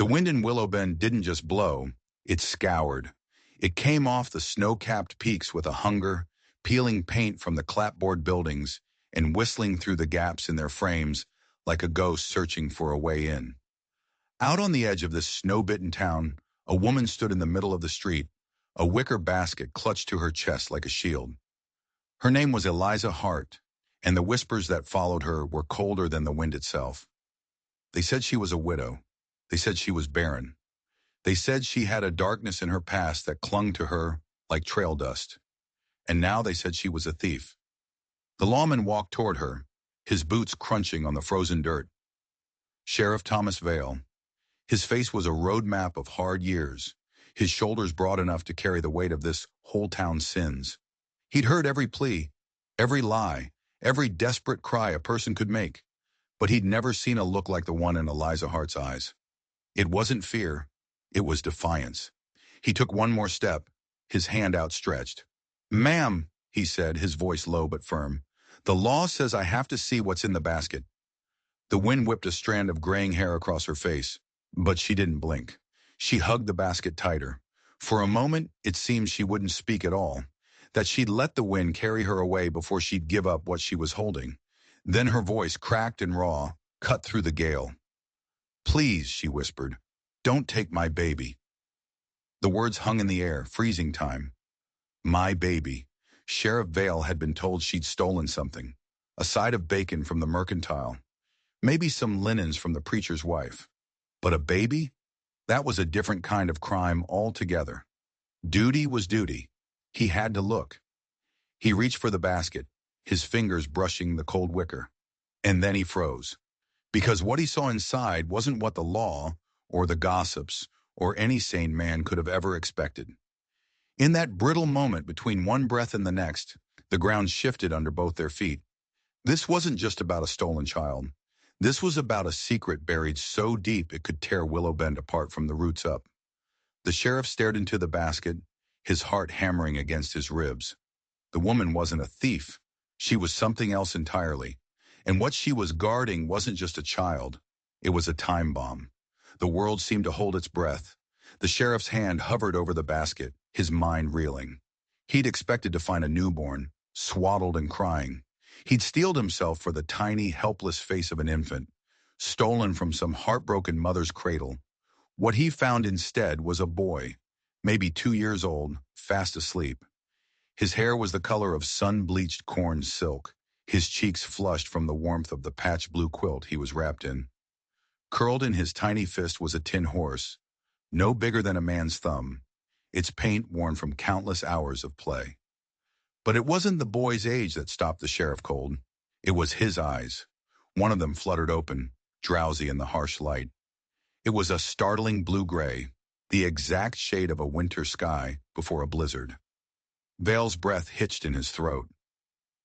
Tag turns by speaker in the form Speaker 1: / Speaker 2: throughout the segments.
Speaker 1: The wind in Willowbend didn't just blow, it scoured. It came off the snow-capped peaks with a hunger, peeling paint from the clapboard buildings and whistling through the gaps in their frames like a ghost searching for a way in. Out on the edge of this snow-bitten town, a woman stood in the middle of the street, a wicker basket clutched to her chest like a shield. Her name was Eliza Hart, and the whispers that followed her were colder than the wind itself. They said she was a widow. They said she was barren. They said she had a darkness in her past that clung to her like trail dust. And now they said she was a thief. The lawman walked toward her, his boots crunching on the frozen dirt. Sheriff Thomas Vale. His face was a road map of hard years, his shoulders broad enough to carry the weight of this whole town's sins. He'd heard every plea, every lie, every desperate cry a person could make, but he'd never seen a look like the one in Eliza Hart's eyes. It wasn't fear, it was defiance. He took one more step, his hand outstretched. "Ma'am," he said, his voice low but firm, "the law says I have to see what's in the basket." The wind whipped a strand of graying hair across her face, but she didn't blink. She hugged the basket tighter. For a moment, it seemed she wouldn't speak at all, that she'd let the wind carry her away before she'd give up what she was holding. Then her voice, cracked and raw, cut through the gale. "Please," she whispered, "don't take my baby." The words hung in the air, freezing time. My baby. Sheriff Vale had been told she'd stolen something. A side of bacon from the mercantile. Maybe some linens from the preacher's wife. But a baby? That was a different kind of crime altogether. Duty was duty. He had to look. He reached for the basket, his fingers brushing the cold wicker. And then he froze. Because what he saw inside wasn't what the law, or the gossips, or any sane man could have ever expected. In that brittle moment between one breath and the next, the ground shifted under both their feet. This wasn't just about a stolen child. This was about a secret buried so deep it could tear Willowbend apart from the roots up. The sheriff stared into the basket, his heart hammering against his ribs. The woman wasn't a thief. She was something else entirely. And what she was guarding wasn't just a child. It was a time bomb. The world seemed to hold its breath. The sheriff's hand hovered over the basket, his mind reeling. He'd expected to find a newborn, swaddled and crying. He'd steeled himself for the tiny, helpless face of an infant, stolen from some heartbroken mother's cradle. What he found instead was a boy, maybe 2 years old, fast asleep. His hair was the color of sun-bleached corn silk, his cheeks flushed from the warmth of the patched blue quilt he was wrapped in. Curled in his tiny fist was a tin horse, no bigger than a man's thumb, its paint worn from countless hours of play. But it wasn't the boy's age that stopped the sheriff cold. It was his eyes. One of them fluttered open, drowsy in the harsh light. It was a startling blue-gray, the exact shade of a winter sky before a blizzard. Vale's breath hitched in his throat.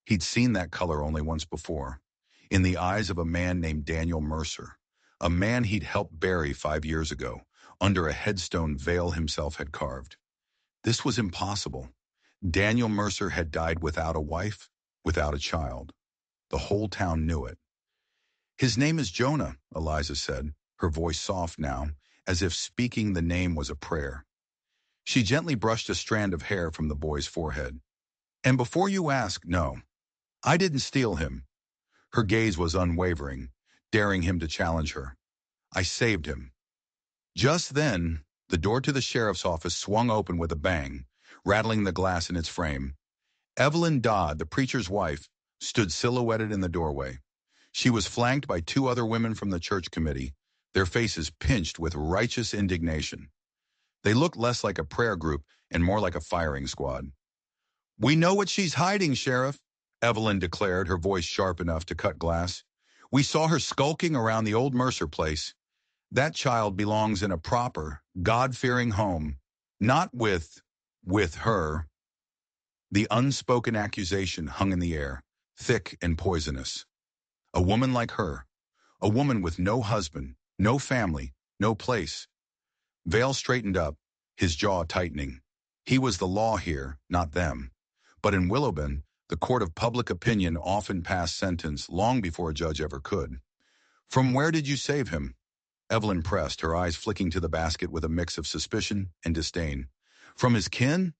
Speaker 1: He'd seen that color only once before, in the eyes of a man named Daniel Mercer, a man he'd helped bury 5 years ago, under a headstone Vale himself had carved. This was impossible. Daniel Mercer had died without a wife, without a child. The whole town knew it. "His name is Jonah," Eliza said, her voice soft now, as if speaking the name was a prayer. She gently brushed a strand of hair from the boy's forehead. "And before you ask, no, I didn't steal him." Her gaze was unwavering, daring him to challenge her. "I saved him." Just then, the door to the sheriff's office swung open with a bang, rattling the glass in its frame. Evelyn Dodd, the preacher's wife, stood silhouetted in the doorway. She was flanked by 2 other women from the church committee, their faces pinched with righteous indignation. They looked less like a prayer group and more like a firing squad. "We know what she's hiding, Sheriff," Evelyn declared, her voice sharp enough to cut glass. "We saw her skulking around the old Mercer place. That child belongs in a proper, God-fearing home, not with her." The unspoken accusation hung in the air, thick and poisonous. A woman like her, a woman with no husband, no family, no place. Vale straightened up, his jaw tightening. He was the law here, not them. But in Willowbend, the court of public opinion often passed sentence long before a judge ever could. "From where did you save him?" Evelyn pressed, her eyes flicking to the basket with a mix of suspicion and disdain. From his kin?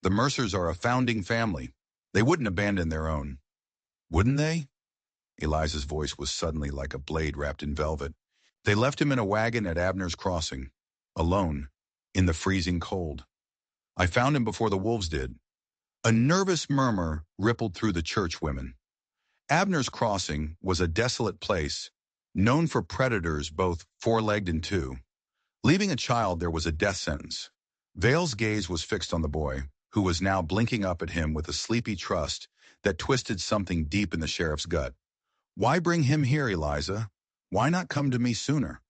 Speaker 1: The Mercers are a founding family. They wouldn't abandon their own. Wouldn't they? Eliza's voice was suddenly like a blade wrapped in velvet. They left him in a wagon at Abner's Crossing, alone, in the freezing cold. I found him before the wolves did. A nervous murmur rippled through the church women. Abner's Crossing was a desolate place, known for predators both four-legged and two. Leaving a child there was a death sentence. Vale's gaze was fixed on the boy, who was now blinking up at him with a sleepy trust that twisted something deep in the sheriff's gut. Why bring him here, Eliza? Why not come to me sooner?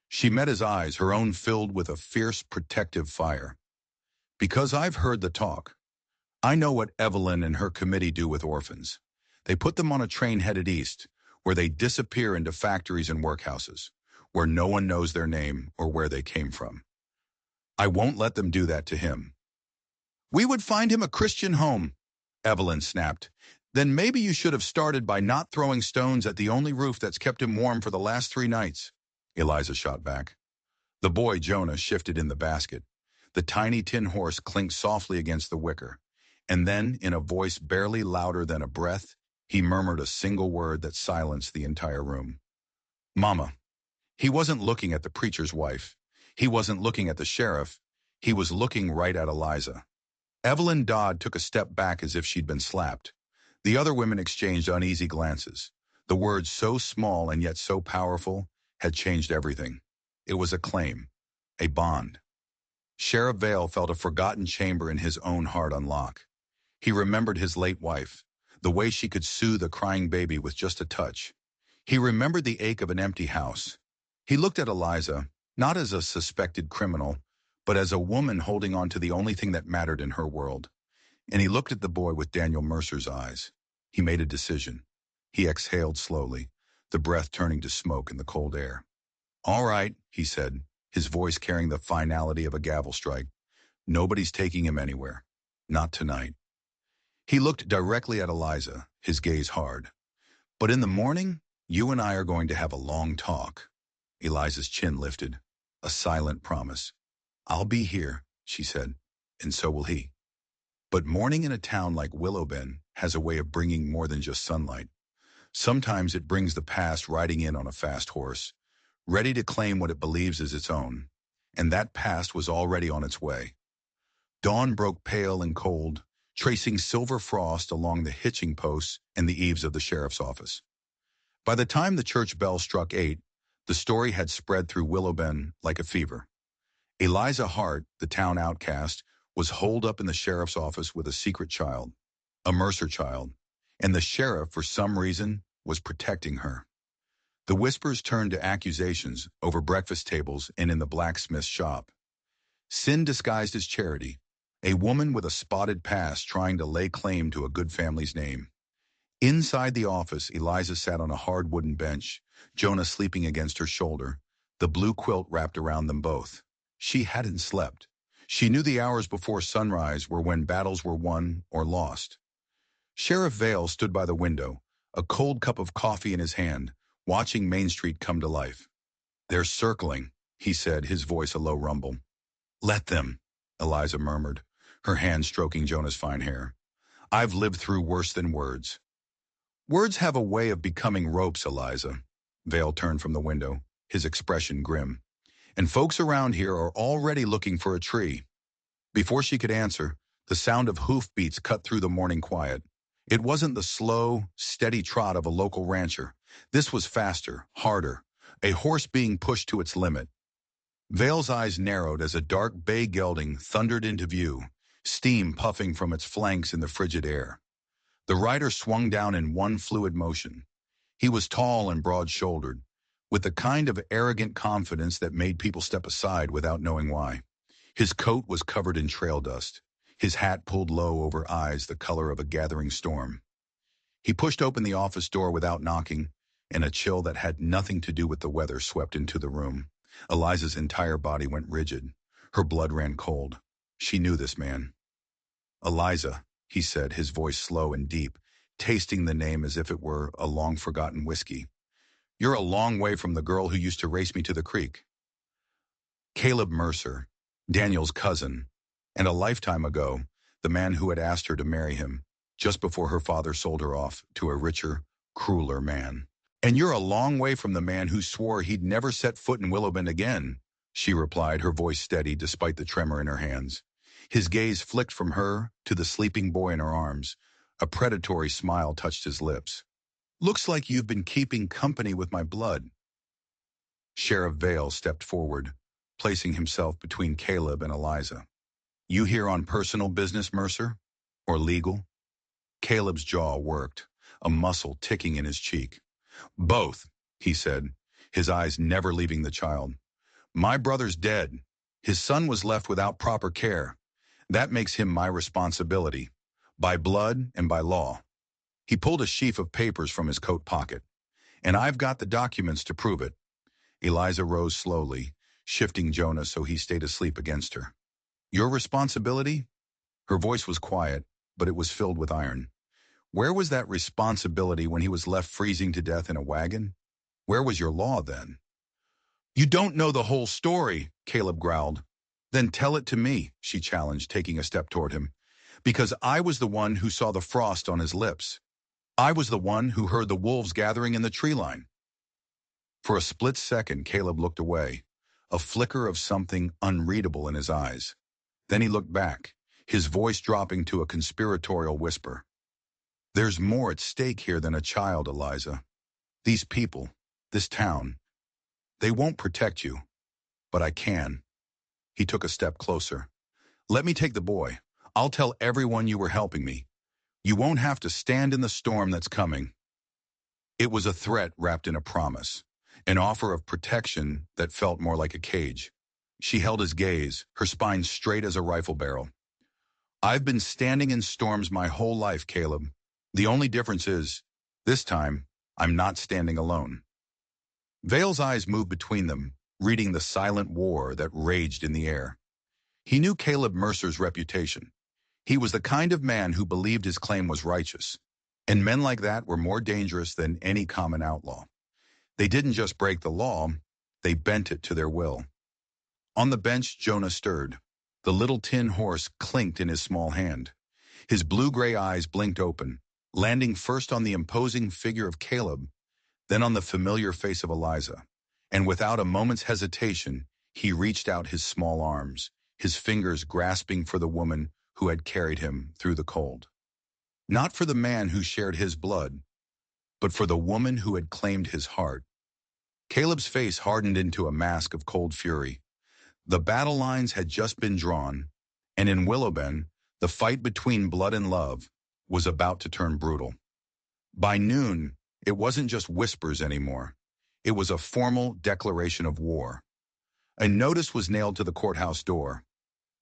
Speaker 1: She met his eyes, her own filled with a fierce protective fire. Because I've heard the talk. I know what Evelyn and her committee do with orphans. They put them on a train headed east, where they disappear into factories and workhouses, where no one knows their name or where they came from. I won't let them do that to him. We would find him a Christian home, Evelyn snapped. Then maybe you should have started by not throwing stones at the only roof that's kept him warm for the last 3 nights, Eliza shot back. The boy, Jonah, shifted in the basket. The tiny tin horse clinked softly against the wicker, and then, in a voice barely louder than a breath, he murmured a single word that silenced the entire room. Mama. He wasn't looking at the preacher's wife. He wasn't looking at the sheriff. He was looking right at Eliza. Evelyn Dodd took a step back as if she'd been slapped. The other women exchanged uneasy glances. The words, so small and yet so powerful, had changed everything. It was a claim, a bond. Sheriff Vale felt a forgotten chamber in his own heart unlock. He remembered his late wife, the way she could soothe a crying baby with just a touch. He remembered the ache of an empty house. He looked at Eliza, not as a suspected criminal, but as a woman holding on to the only thing that mattered in her world. And he looked at the boy with Daniel Mercer's eyes. He made a decision. He exhaled slowly, the breath turning to smoke in the cold air. All right, he said, his voice carrying the finality of a gavel strike. Nobody's taking him anywhere. Not tonight. He looked directly at Eliza, his gaze hard. But in the morning, you and I are going to have a long talk. Eliza's chin lifted. A silent promise. I'll be here, she said, and so will he. But morning in a town like Willowben has a way of bringing more than just sunlight. Sometimes it brings the past riding in on a fast horse, ready to claim what it believes is its own. And that past was already on its way. Dawn broke pale and cold, tracing silver frost along the hitching posts and the eaves of the sheriff's office. By the time the church bell struck 8, the story had spread through Willowben like a fever. Eliza Hart, the town outcast, was holed up in the sheriff's office with a secret child, a Mercer child, and the sheriff, for some reason, was protecting her. The whispers turned to accusations over breakfast tables and in the blacksmith's shop. Sin disguised as charity, a woman with a spotted past trying to lay claim to a good family's name. Inside the office, Eliza sat on a hard wooden bench, Jonah sleeping against her shoulder, the blue quilt wrapped around them both. She hadn't slept. She knew the hours before sunrise were when battles were won or lost. Sheriff Vale stood by the window, a cold cup of coffee in his hand, watching Main Street come to life. They're circling, he said, his voice a low rumble. Let them, Eliza murmured, her hand stroking Jonah's fine hair. I've lived through worse than words. Words have a way of becoming ropes, Eliza. Vale turned from the window, his expression grim. And folks around here are already looking for a tree. Before she could answer, the sound of hoofbeats cut through the morning quiet. It wasn't the slow, steady trot of a local rancher. This was faster, harder, a horse being pushed to its limit. Vale's eyes narrowed as a dark bay gelding thundered into view, steam puffing from its flanks in the frigid air. The rider swung down in one fluid motion. He was tall and broad-shouldered, with the kind of arrogant confidence that made people step aside without knowing why. His coat was covered in trail dust, his hat pulled low over eyes the color of a gathering storm. He pushed open the office door without knocking, and a chill that had nothing to do with the weather swept into the room. Eliza's entire body went rigid. Her blood ran cold. She knew this man. Eliza, he said, his voice slow and deep, tasting the name as if it were a long-forgotten whiskey. You're a long way from the girl who used to race me to the creek. Caleb Mercer, Daniel's cousin, and a lifetime ago, the man who had asked her to marry him, just before her father sold her off to a richer, crueler man. And you're a long way from the man who swore he'd never set foot in Willowbend again, she replied, her voice steady despite the tremor in her hands. His gaze flicked from her to the sleeping boy in her arms. A predatory smile touched his lips. Looks like you've been keeping company with my blood. Sheriff Vale stepped forward, placing himself between Caleb and Eliza. You here on personal business, Mercer? Or legal? Caleb's jaw worked, a muscle ticking in his cheek. Both, he said, his eyes never leaving the child. My brother's dead. His son was left without proper care. That makes him my responsibility, by blood and by law. He pulled a sheaf of papers from his coat pocket. And I've got the documents to prove it. Eliza rose slowly, shifting Jonah so he stayed asleep against her. Your responsibility? Her voice was quiet, but it was filled with iron. Where was that responsibility when he was left freezing to death in a wagon? Where was your law then? You don't know the whole story, Caleb growled. Then tell it to me, she challenged, taking a step toward him. Because I was the one who saw the frost on his lips. I was the one who heard the wolves gathering in the tree line. For a split second, Caleb looked away, a flicker of something unreadable in his eyes. Then he looked back, his voice dropping to a conspiratorial whisper. There's more at stake here than a child, Eliza. These people, this town, they won't protect you, but I can. He took a step closer. Let me take the boy. I'll tell everyone you were helping me. You won't have to stand in the storm that's coming. It was a threat wrapped in a promise, an offer of protection that felt more like a cage. She held his gaze, her spine straight as a rifle barrel. I've been standing in storms my whole life, Caleb. The only difference is, this time, I'm not standing alone. Vale's eyes moved between them, reading the silent war that raged in the air. He knew Caleb Mercer's reputation. He was the kind of man who believed his claim was righteous, and men like that were more dangerous than any common outlaw. They didn't just break the law, they bent it to their will. On the bench, Jonah stirred. The little tin horse clinked in his small hand. His blue-gray eyes blinked open, landing first on the imposing figure of Caleb, then on the familiar face of Eliza. And without a moment's hesitation, he reached out his small arms, his fingers grasping for the woman who had carried him through the cold. Not for the man who shared his blood, but for the woman who had claimed his heart. Caleb's face hardened into a mask of cold fury. The battle lines had just been drawn, and in Willowbend, the fight between blood and love was about to turn brutal. By noon, it wasn't just whispers anymore. It was a formal declaration of war. A notice was nailed to the courthouse door.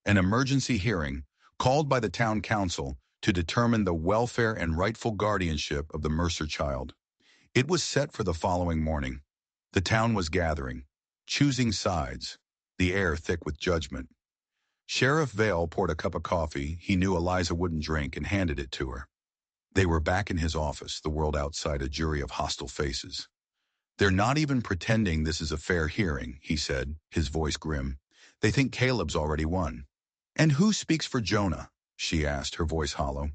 Speaker 1: An emergency hearing, called by the town council to determine the welfare and rightful guardianship of the Mercer child. It was set for the following morning. The town was gathering, choosing sides, the air thick with judgment. Sheriff Vale poured a cup of coffee he knew Eliza wouldn't drink and handed it to her. They were back in his office, the world outside a jury of hostile faces. They're not even pretending this is a fair hearing, he said, his voice grim. They think Caleb's already won. And who speaks for Jonah? She asked, her voice hollow.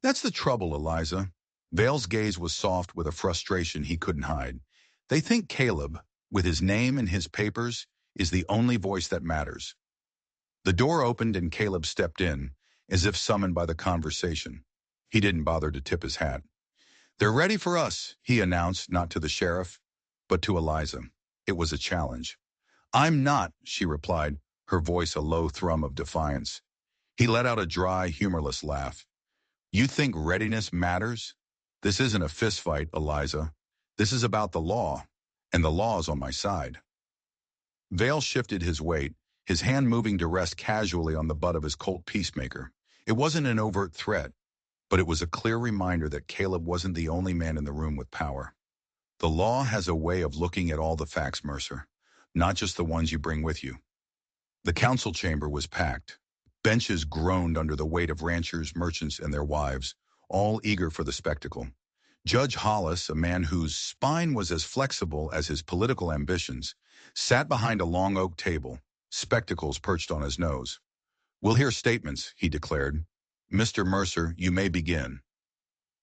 Speaker 1: That's the trouble, Eliza. Vale's gaze was soft with a frustration he couldn't hide. They think Caleb, with his name and his papers, is the only voice that matters. The door opened and Caleb stepped in, as if summoned by the conversation. He didn't bother to tip his hat. They're ready for us, he announced, not to the sheriff, but to Eliza. It was a challenge. I'm not, she replied, her voice a low thrum of defiance. He let out a dry, humorless laugh. You think readiness matters? This isn't a fistfight, Eliza. This is about the law, and the law's on my side. Vale shifted his weight, his hand moving to rest casually on the butt of his Colt Peacemaker. It wasn't an overt threat, but it was a clear reminder that Caleb wasn't the only man in the room with power. The law has a way of looking at all the facts, Mercer, not just the ones you bring with you. The council chamber was packed. Benches groaned under the weight of ranchers, merchants, and their wives, all eager for the spectacle. Judge Hollis, a man whose spine was as flexible as his political ambitions, sat behind a long oak table, spectacles perched on his nose. "We'll hear statements," he declared. "Mr. Mercer, you may begin."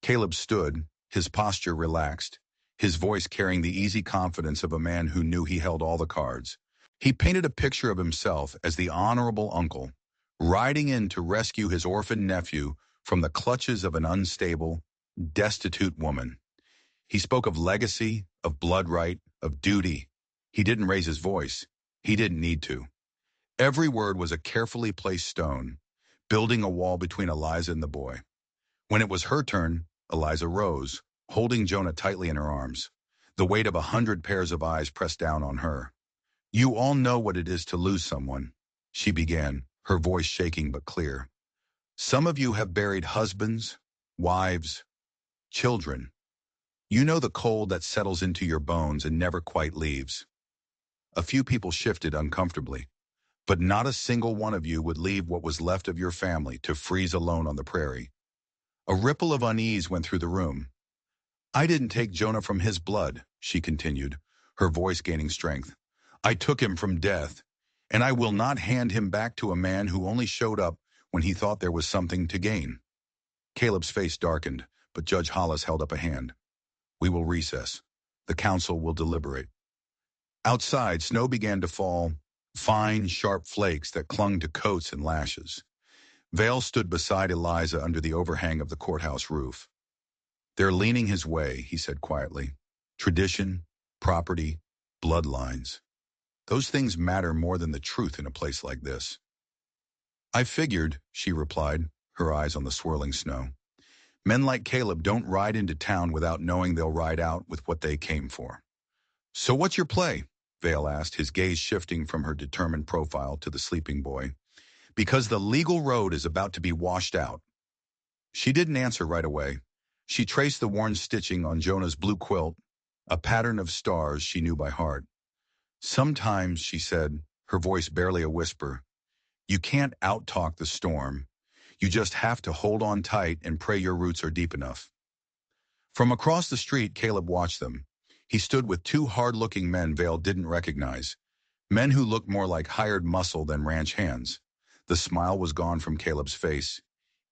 Speaker 1: Caleb stood, his posture relaxed, his voice carrying the easy confidence of a man who knew he held all the cards. He painted a picture of himself as the honorable uncle, riding in to rescue his orphaned nephew from the clutches of an unstable, destitute woman. He spoke of legacy, of blood right, of duty. He didn't raise his voice. He didn't need to. Every word was a carefully placed stone, building a wall between Eliza and the boy. When it was her turn, Eliza rose, holding Jonah tightly in her arms, the weight of 100 pairs of eyes pressed down on her. "You all know what it is to lose someone," she began, her voice shaking but clear. "Some of you have buried husbands, wives, children. You know the cold that settles into your bones and never quite leaves." A few people shifted uncomfortably, but not a single one of you would leave what was left of your family to freeze alone on the prairie. A ripple of unease went through the room. "I didn't take Jonah from his blood," she continued, her voice gaining strength. "I took him from death, and I will not hand him back to a man who only showed up when he thought there was something to gain." Caleb's face darkened, but Judge Hollis held up a hand. "We will recess. The council will deliberate." Outside, snow began to fall, fine, sharp flakes that clung to coats and lashes. Vale stood beside Eliza under the overhang of the courthouse roof. "They're leaning his way," he said quietly. "Tradition, property, bloodlines. Those things matter more than the truth in a place like this." "I figured," she replied, her eyes on the swirling snow. "Men like Caleb don't ride into town without knowing they'll ride out with what they came for." "So what's your play?" Vale asked, his gaze shifting from her determined profile to the sleeping boy. "Because the legal road is about to be washed out." She didn't answer right away. She traced the worn stitching on Jonah's blue quilt, a pattern of stars she knew by heart. "Sometimes," she said, her voice barely a whisper, "you can't out-talk the storm. You just have to hold on tight and pray your roots are deep enough." From across the street, Caleb watched them. He stood with two hard-looking men Vale didn't recognize, men who looked more like hired muscle than ranch hands. The smile was gone from Caleb's face.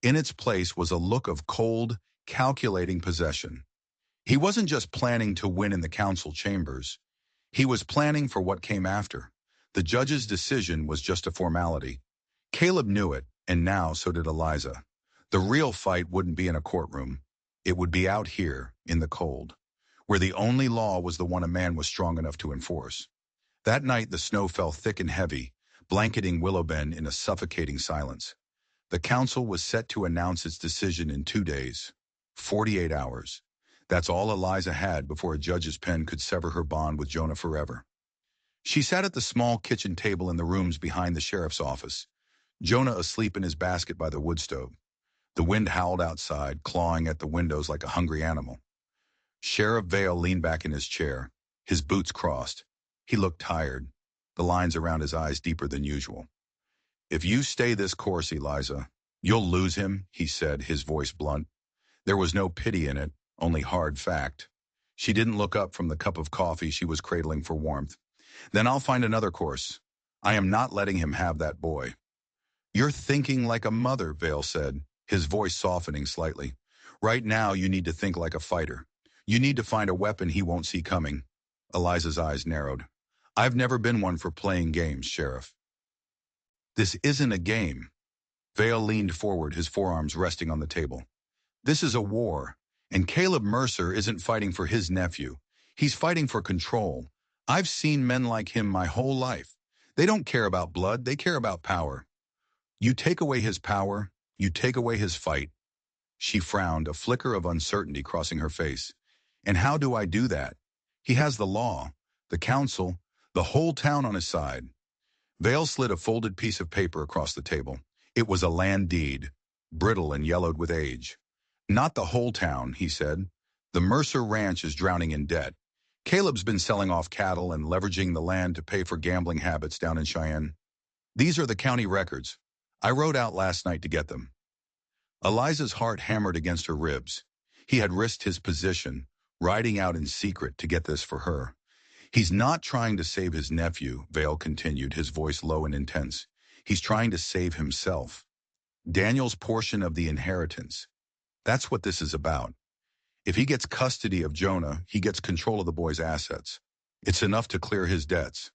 Speaker 1: In its place was a look of cold, calculating possession. He wasn't just planning to win in the council chambers. He was planning for what came after. The judge's decision was just a formality. Caleb knew it, and now so did Eliza. The real fight wouldn't be in a courtroom. It would be out here, in the cold, where the only law was the one a man was strong enough to enforce. That night the snow fell thick and heavy, blanketing Willowbend in a suffocating silence. The council was set to announce its decision in 2 days, 48 hours. That's all Eliza had before a judge's pen could sever her bond with Jonah forever. She sat at the small kitchen table in the rooms behind the sheriff's office, Jonah asleep in his basket by the wood stove. The wind howled outside, clawing at the windows like a hungry animal. Sheriff Vale leaned back in his chair, his boots crossed. He looked tired, the lines around his eyes deeper than usual. "If you stay this course, Eliza, you'll lose him," he said, his voice blunt. There was no pity in it, only hard fact. She didn't look up from the cup of coffee she was cradling for warmth. "Then I'll find another course. I am not letting him have that boy." "You're thinking like a mother," Vale said, his voice softening slightly. "Right now you need to think like a fighter. You need to find a weapon he won't see coming." Eliza's eyes narrowed. "I've never been one for playing games, Sheriff." "This isn't a game." Vale leaned forward, his forearms resting on the table. "This is a war, and Caleb Mercer isn't fighting for his nephew. He's fighting for control. I've seen men like him my whole life. They don't care about blood, they care about power. You take away his power, you take away his fight." She frowned, a flicker of uncertainty crossing her face. "And how do I do that? He has the law, the council, the whole town on his side." Vale slid a folded piece of paper across the table. It was a land deed, brittle and yellowed with age. "Not the whole town," he said. "The Mercer Ranch is drowning in debt. Caleb's been selling off cattle and leveraging the land to pay for gambling habits down in Cheyenne. These are the county records. I rode out last night to get them." Eliza's heart hammered against her ribs. He had risked his position, riding out in secret to get this for her. He's not trying to save his nephew, Vale continued, his voice low and intense. He's trying to save himself. Daniel's portion of the inheritance. That's what this is about. If he gets custody of Jonah, he gets control of the boy's assets. It's enough to clear his debts.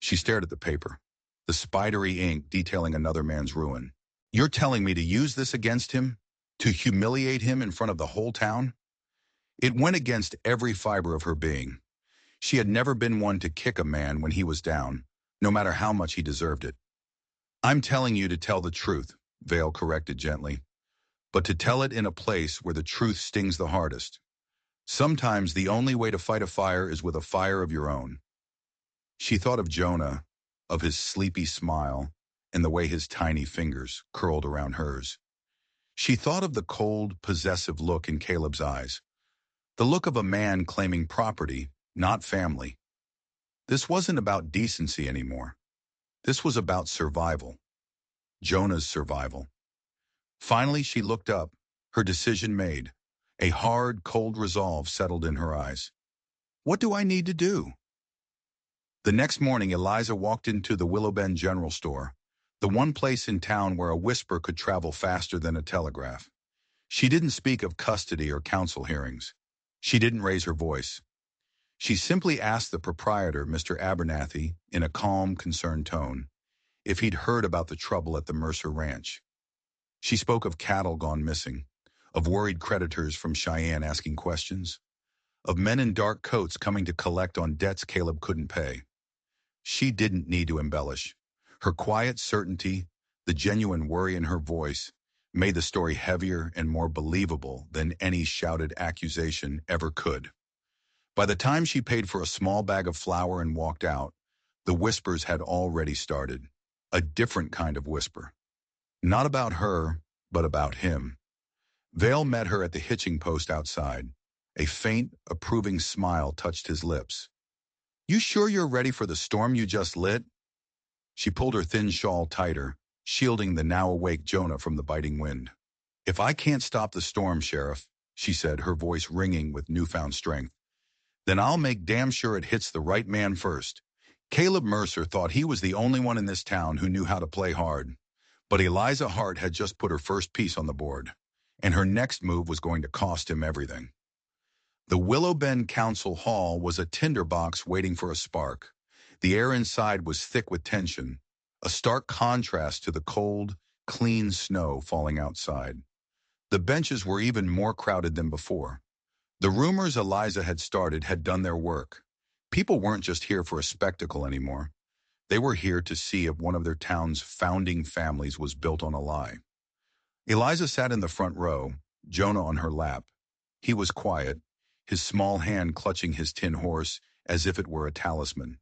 Speaker 1: She stared at the paper, the spidery ink detailing another man's ruin. You're telling me to use this against him? To humiliate him in front of the whole town? It went against every fiber of her being. She had never been one to kick a man when he was down, no matter how much he deserved it. I'm telling you to tell the truth, Vale corrected gently, but to tell it in a place where the truth stings the hardest. Sometimes the only way to fight a fire is with a fire of your own. She thought of Jonah, of his sleepy smile, and the way his tiny fingers curled around hers. She thought of the cold, possessive look in Caleb's eyes, the look of a man claiming property, not family. This wasn't about decency anymore. This was about survival. Jonah's survival. Finally, she looked up, her decision made. A hard, cold resolve settled in her eyes. What do I need to do? The next morning, Eliza walked into the Willowbend General Store, the one place in town where a whisper could travel faster than a telegraph. She didn't speak of custody or council hearings. She didn't raise her voice. She simply asked the proprietor, Mr. Abernathy, in a calm, concerned tone, if he'd heard about the trouble at the Mercer Ranch. She spoke of cattle gone missing, of worried creditors from Cheyenne asking questions, of men in dark coats coming to collect on debts Caleb couldn't pay. She didn't need to embellish. Her quiet certainty, the genuine worry in her voice, made the story heavier and more believable than any shouted accusation ever could. By the time she paid for a small bag of flour and walked out, the whispers had already started. A different kind of whisper. Not about her, but about him. Vale met her at the hitching post outside. A faint, approving smile touched his lips. You sure you're ready for the storm you just lit? She pulled her thin shawl tighter, shielding the now awake Jonah from the biting wind. If I can't stop the storm, Sheriff, she said, her voice ringing with newfound strength, then I'll make damn sure it hits the right man first. Caleb Mercer thought he was the only one in this town who knew how to play hard. But Eliza Hart had just put her first piece on the board, and her next move was going to cost him everything. The Willowbend Council Hall was a tinderbox waiting for a spark. The air inside was thick with tension, a stark contrast to the cold, clean snow falling outside. The benches were even more crowded than before. The rumors Eliza had started had done their work. People weren't just here for a spectacle anymore. They were here to see if one of their town's founding families was built on a lie. Eliza sat in the front row, Jonah on her lap. He was quiet, his small hand clutching his tin horse as if it were a talisman.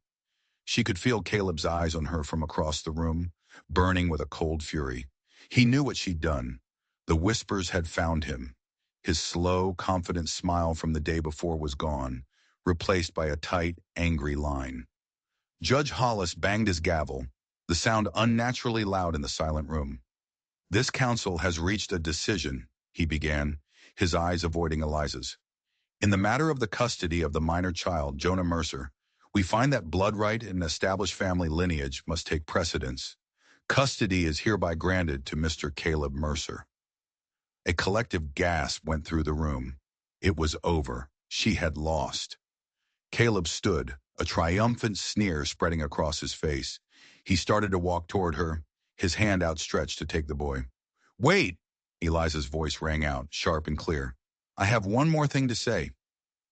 Speaker 1: She could feel Caleb's eyes on her from across the room, burning with a cold fury. He knew what she'd done. The whispers had found him. His slow, confident smile from the day before was gone, replaced by a tight, angry line. Judge Hollis banged his gavel, the sound unnaturally loud in the silent room. This council has reached a decision, he began, his eyes avoiding Eliza's. In the matter of the custody of the minor child, Jonah Mercer, we find that blood right and established family lineage must take precedence. Custody is hereby granted to Mr. Caleb Mercer. A collective gasp went through the room. It was over. She had lost. Caleb stood, a triumphant sneer spreading across his face. He started to walk toward her, his hand outstretched to take the boy. Wait! Eliza's voice rang out, sharp and clear. I have one more thing to say.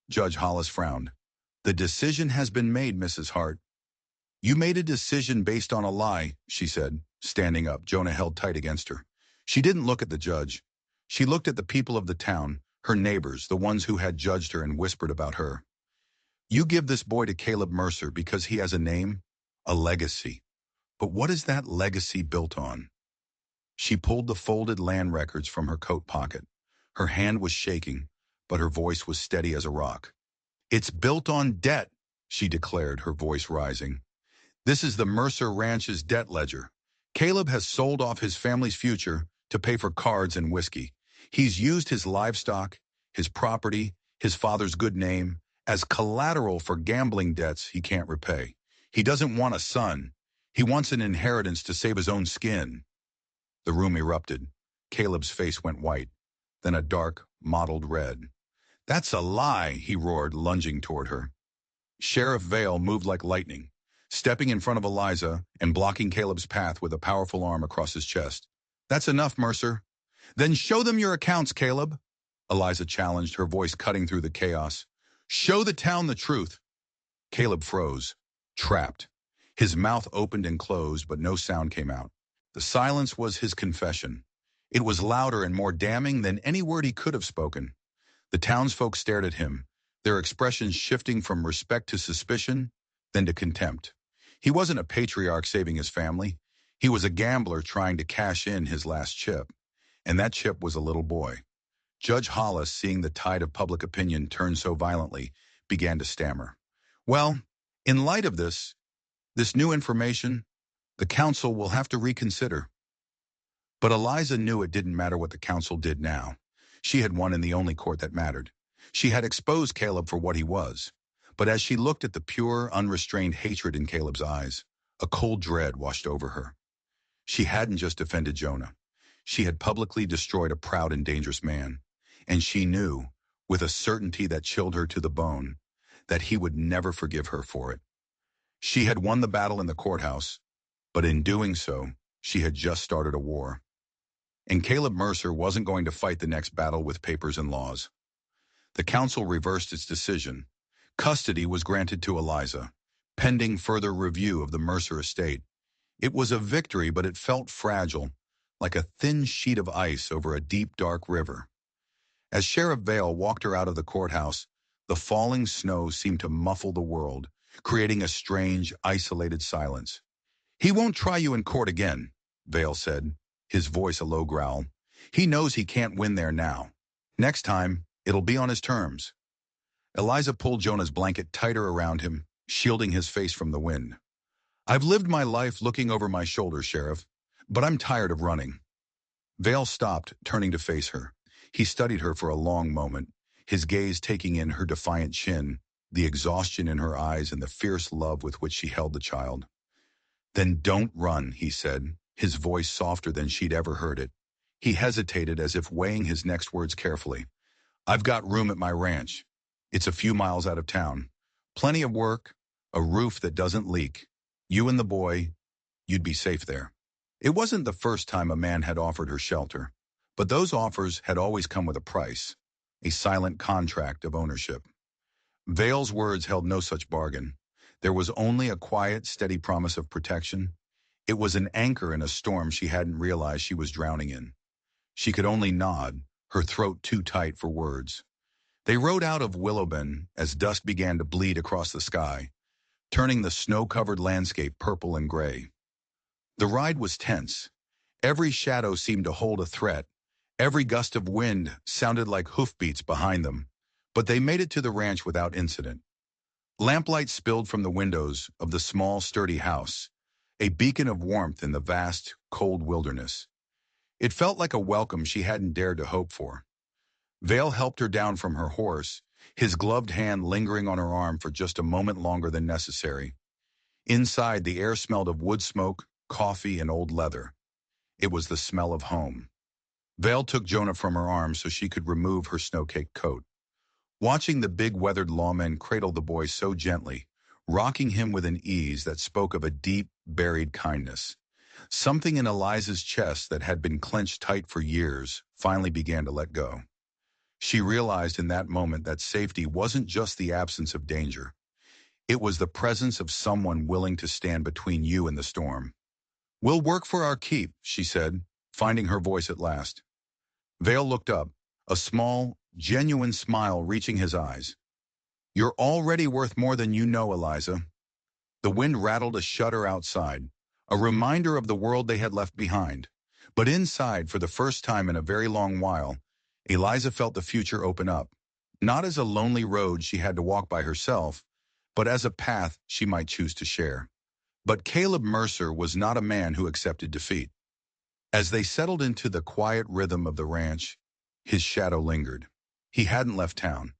Speaker 1: Judge Hollis frowned. The decision has been made, Mrs. Hart. You made a decision based on a lie, she said, standing up. Jonah held tight against her. She didn't look at the judge. She looked at the people of the town, her neighbors, the ones who had judged her and whispered about her. You give this boy to Caleb Mercer because he has a name, a legacy. But what is that legacy built on? She pulled the folded land records from her coat pocket. Her hand was shaking, but her voice was steady as a rock. It's built on debt, she declared, her voice rising. This is the Mercer Ranch's debt ledger. Caleb has sold off his family's future to pay for cards and whiskey. He's used his livestock, his property, his father's good name, as collateral for gambling debts he can't repay. He doesn't want a son. He wants an inheritance to save his own skin. The room erupted. Caleb's face went white, then a dark, mottled red. "That's a lie," he roared, lunging toward her. Sheriff Vale moved like lightning, stepping in front of Eliza and blocking Caleb's path with a powerful arm across his chest. "That's enough, Mercer." "Then show them your accounts, Caleb," Eliza challenged, her voice cutting through the chaos. "Show the town the truth." Caleb froze, trapped. His mouth opened and closed, but no sound came out. The silence was his confession. It was louder and more damning than any word he could have spoken. The townsfolk stared at him, their expressions shifting from respect to suspicion, then to contempt. He wasn't a patriarch saving his family. He was a gambler trying to cash in his last chip. And that chip was a little boy. Judge Hollis, seeing the tide of public opinion turn so violently, began to stammer. "Well, in light of this new information, the council will have to reconsider." But Eliza knew it didn't matter what the council did now. She had won in the only court that mattered. She had exposed Caleb for what he was. But as she looked at the pure, unrestrained hatred in Caleb's eyes, a cold dread washed over her. She hadn't just offended Jonah. She had publicly destroyed a proud and dangerous man. And she knew, with a certainty that chilled her to the bone, that he would never forgive her for it. She had won the battle in the courthouse, but in doing so, she had just started a war. And Caleb Mercer wasn't going to fight the next battle with papers and laws. The council reversed its decision. Custody was granted to Eliza, pending further review of the Mercer estate. It was a victory, but it felt fragile, like a thin sheet of ice over a deep, dark river. As Sheriff Vale walked her out of the courthouse, the falling snow seemed to muffle the world, creating a strange, isolated silence. "He won't try you in court again," Vale said, his voice a low growl. "He knows he can't win there now. Next time, it'll be on his terms." Eliza pulled Jonah's blanket tighter around him, shielding his face from the wind. "I've lived my life looking over my shoulder, Sheriff, but I'm tired of running." Vale stopped, turning to face her. He studied her for a long moment, his gaze taking in her defiant chin, the exhaustion in her eyes, and the fierce love with which she held the child. "Then don't run," he said, his voice softer than she'd ever heard it. He hesitated, as if weighing his next words carefully. "I've got room at my ranch. It's a few miles out of town. Plenty of work, a roof that doesn't leak. You and the boy, you'd be safe there." It wasn't the first time a man had offered her shelter, but those offers had always come with a price, a silent contract of ownership. Vale's words held no such bargain. There was only a quiet, steady promise of protection. It was an anchor in a storm she hadn't realized she was drowning in. She could only nod, her throat too tight for words. They rode out of Willowben as dusk began to bleed across the sky, turning the snow-covered landscape purple and gray. The ride was tense. Every shadow seemed to hold a threat. Every gust of wind sounded like hoofbeats behind them. But they made it to the ranch without incident. Lamplight spilled from the windows of the small, sturdy house, a beacon of warmth in the vast, cold wilderness. It felt like a welcome she hadn't dared to hope for. Vale helped her down from her horse, his gloved hand lingering on her arm for just a moment longer than necessary. Inside, the air smelled of wood smoke, coffee, and old leather. It was the smell of home. Vale took Jonah from her arms so she could remove her snow-caked coat. Watching the big weathered lawman cradle the boy so gently, rocking him with an ease that spoke of a deep, buried kindness. Something in Eliza's chest that had been clenched tight for years finally began to let go. She realized in that moment that safety wasn't just the absence of danger. It was the presence of someone willing to stand between you and the storm. "We'll work for our keep," she said, finding her voice at last. Vale looked up, a small, genuine smile reaching his eyes. "You're already worth more than you know, Eliza." The wind rattled a shutter outside, a reminder of the world they had left behind. But inside, for the first time in a very long while, Eliza felt the future open up, not as a lonely road she had to walk by herself, but as a path she might choose to share. But Caleb Mercer was not a man who accepted defeat. As they settled into the quiet rhythm of the ranch, his shadow lingered. He hadn't left town.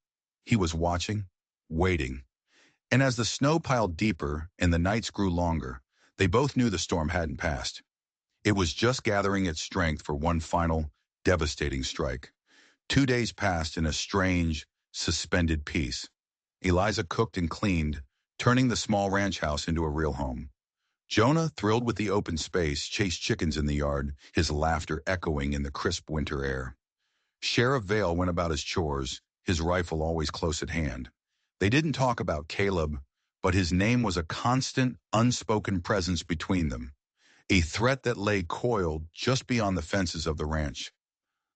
Speaker 1: He was watching, waiting. And as the snow piled deeper and the nights grew longer, they both knew the storm hadn't passed. It was just gathering its strength for one final, devastating strike. 2 days passed in a strange, suspended peace. Eliza cooked and cleaned, turning the small ranch house into a real home. Jonah, thrilled with the open space, chased chickens in the yard, his laughter echoing in the crisp winter air. Sheriff Vale went about his chores, his rifle always close at hand. They didn't talk about Caleb, but his name was a constant, unspoken presence between them, a threat that lay coiled just beyond the fences of the ranch.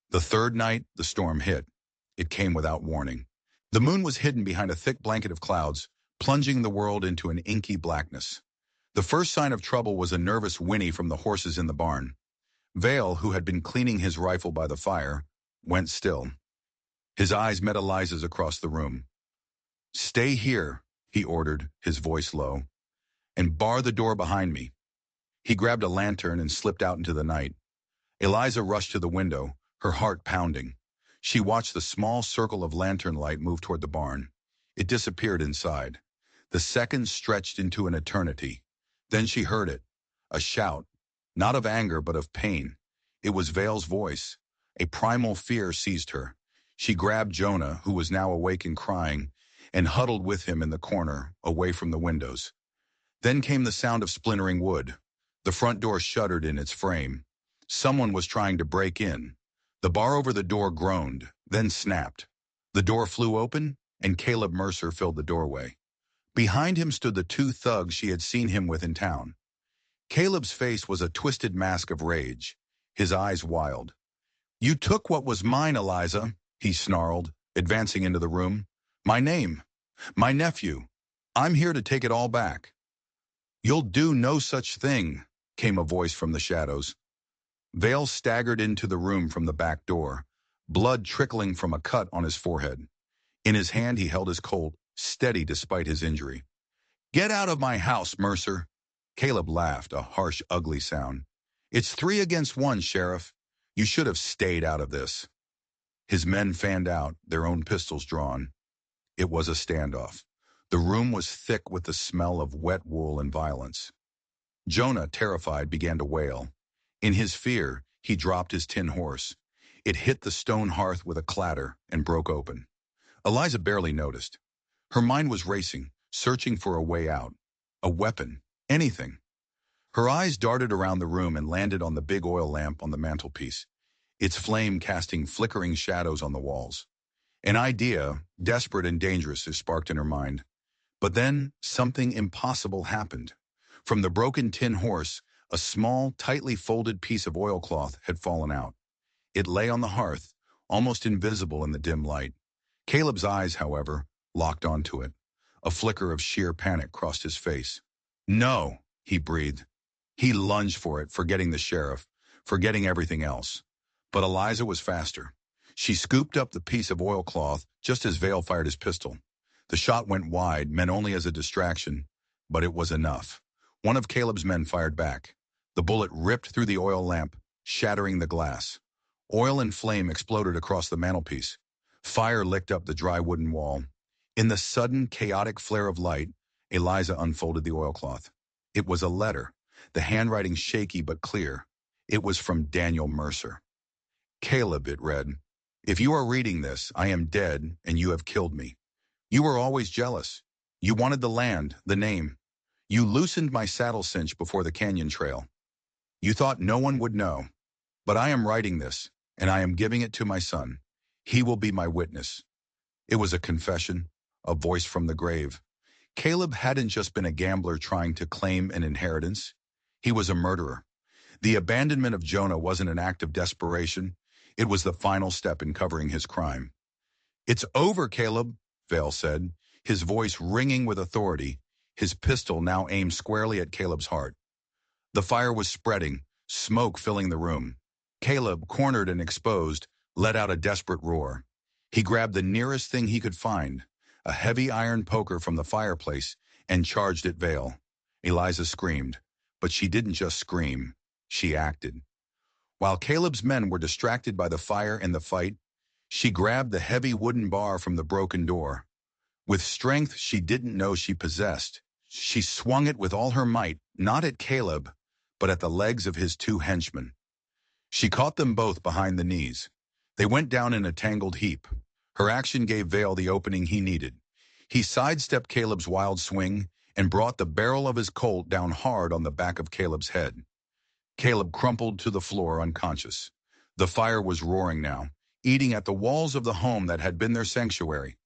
Speaker 1: The third night, the storm hit. It came without warning. The moon was hidden behind a thick blanket of clouds, plunging the world into an inky blackness. The first sign of trouble was a nervous whinny from the horses in the barn. Vale, who had been cleaning his rifle by the fire, went still. His eyes met Eliza's across the room. "Stay here," he ordered, his voice low, "and bar the door behind me." He grabbed a lantern and slipped out into the night. Eliza rushed to the window, her heart pounding. She watched the small circle of lantern light move toward the barn. It disappeared inside. The seconds stretched into an eternity. Then she heard it, a shout, not of anger but of pain. It was Vale's voice. A primal fear seized her. She grabbed Jonah, who was now awake and crying, and huddled with him in the corner, away from the windows. Then came the sound of splintering wood. The front door shuddered in its frame. Someone was trying to break in. The bar over the door groaned, then snapped. The door flew open, and Caleb Mercer filled the doorway. Behind him stood the two thugs she had seen him with in town. Caleb's face was a twisted mask of rage, his eyes wild. "You took what was mine, Eliza," he snarled, advancing into the room. "My name, my nephew. I'm here to take it all back." "You'll do no such thing," came a voice from the shadows. Vale staggered into the room from the back door, blood trickling from a cut on his forehead. In his hand he held his Colt, steady despite his injury. "Get out of my house, Mercer." Caleb laughed, a harsh, ugly sound. "It's 3 against 1, Sheriff. You should have stayed out of this." His men fanned out, their own pistols drawn. It was a standoff. The room was thick with the smell of wet wool and violence. Jonah, terrified, began to wail. In his fear, he dropped his tin horse. It hit the stone hearth with a clatter and broke open. Eliza barely noticed. Her mind was racing, searching for a way out. A weapon. Anything. Her eyes darted around the room and landed on the big oil lamp on the mantelpiece, its flame casting flickering shadows on the walls. An idea, desperate and dangerous, sparked in her mind. But then, something impossible happened. From the broken tin horse, a small, tightly folded piece of oilcloth had fallen out. It lay on the hearth, almost invisible in the dim light. Caleb's eyes, however, locked onto it. A flicker of sheer panic crossed his face. "No," he breathed. He lunged for it, forgetting the sheriff, forgetting everything else. But Eliza was faster. She scooped up the piece of oilcloth just as Vale fired his pistol. The shot went wide, meant only as a distraction, but it was enough. One of Caleb's men fired back. The bullet ripped through the oil lamp, shattering the glass. Oil and flame exploded across the mantelpiece. Fire licked up the dry wooden wall. In the sudden, chaotic flare of light, Eliza unfolded the oilcloth. It was a letter, the handwriting shaky but clear. It was from Daniel Mercer. "Caleb," it read, "if you are reading this, I am dead and you have killed me. You were always jealous. You wanted the land, the name. You loosened my saddle cinch before the canyon trail. You thought no one would know. But I am writing this, and I am giving it to my son. He will be my witness." It was a confession, a voice from the grave. Caleb hadn't just been a gambler trying to claim an inheritance. He was a murderer. The abandonment of Jonah wasn't an act of desperation. It was the final step in covering his crime. "It's over, Caleb," Vale said, his voice ringing with authority, his pistol now aimed squarely at Caleb's heart. The fire was spreading, smoke filling the room. Caleb, cornered and exposed, let out a desperate roar. He grabbed the nearest thing he could find, a heavy iron poker from the fireplace, and charged at Vale. Eliza screamed, but she didn't just scream. She acted. While Caleb's men were distracted by the fire and the fight, She grabbed the heavy wooden bar from the broken door. With strength she didn't know she possessed, she swung it with all her might, not at Caleb, but at the legs of his two henchmen. She caught them both behind the knees. They went down in a tangled heap. Her action gave Vale the opening he needed. He sidestepped Caleb's wild swing and brought the barrel of his Colt down hard on the back of Caleb's head. Caleb crumpled to the floor unconscious. The fire was roaring now, eating at the walls of the home that had been their sanctuary.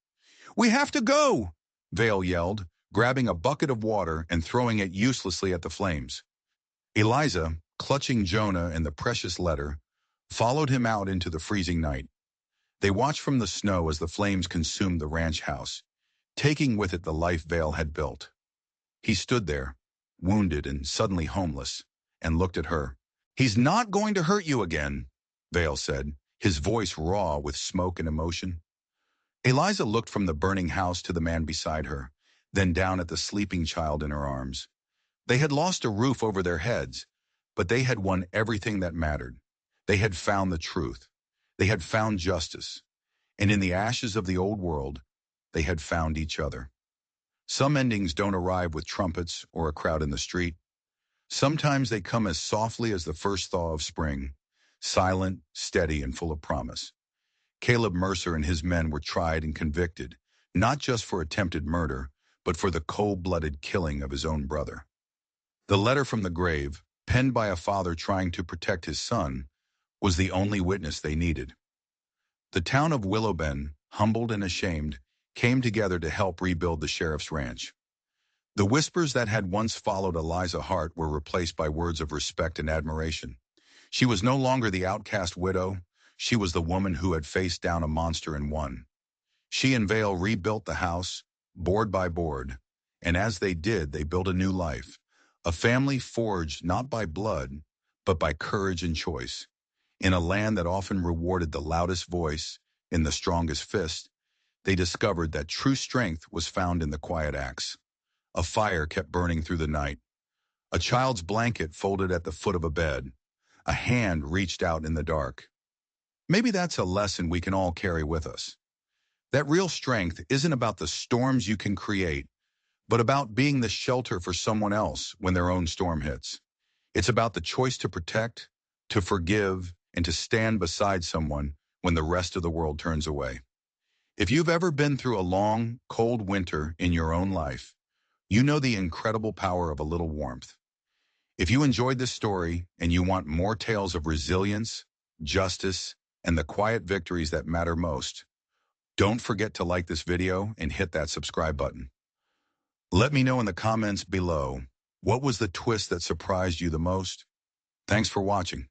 Speaker 1: "We have to go!" Vale yelled, grabbing a bucket of water and throwing it uselessly at the flames. Eliza, clutching Jonah and the precious letter, followed him out into the freezing night. They watched from the snow as the flames consumed the ranch house, taking with it the life Vale had built. He stood there, wounded and suddenly homeless, and looked at her. "He's not going to hurt you again," Vale said, his voice raw with smoke and emotion. Eliza looked from the burning house to the man beside her, then down at the sleeping child in her arms. They had lost a roof over their heads, but they had won everything that mattered. They had found the truth. They had found justice. And in the ashes of the old world, they had found each other. Some endings don't arrive with trumpets or a crowd in the street. Sometimes they come as softly as the first thaw of spring, silent, steady, and full of promise. Caleb Mercer and his men were tried and convicted, not just for attempted murder, but for the cold-blooded killing of his own brother. The letter from the grave, penned by a father trying to protect his son, was the only witness they needed. The town of Willowbend, humbled and ashamed, came together to help rebuild the sheriff's ranch. The whispers that had once followed Eliza Hart were replaced by words of respect and admiration. She was no longer the outcast widow. She was the woman who had faced down a monster and won. She and Vale rebuilt the house, board by board, and as they did, they built a new life, a family forged not by blood, but by courage and choice. In a land that often rewarded the loudest voice, in the strongest fist, they discovered that true strength was found in the quiet acts. A fire kept burning through the night. A child's blanket folded at the foot of a bed. A hand reached out in the dark. Maybe that's a lesson we can all carry with us. That real strength isn't about the storms you can create, but about being the shelter for someone else when their own storm hits. It's about the choice to protect, to forgive, and to stand beside someone when the rest of the world turns away. If you've ever been through a long, cold winter in your own life, you know the incredible power of a little warmth. If you enjoyed this story and you want more tales of resilience, justice, and the quiet victories that matter most, don't forget to like this video and hit that subscribe button. Let me know in the comments below, what was the twist that surprised you the most? Thanks for watching.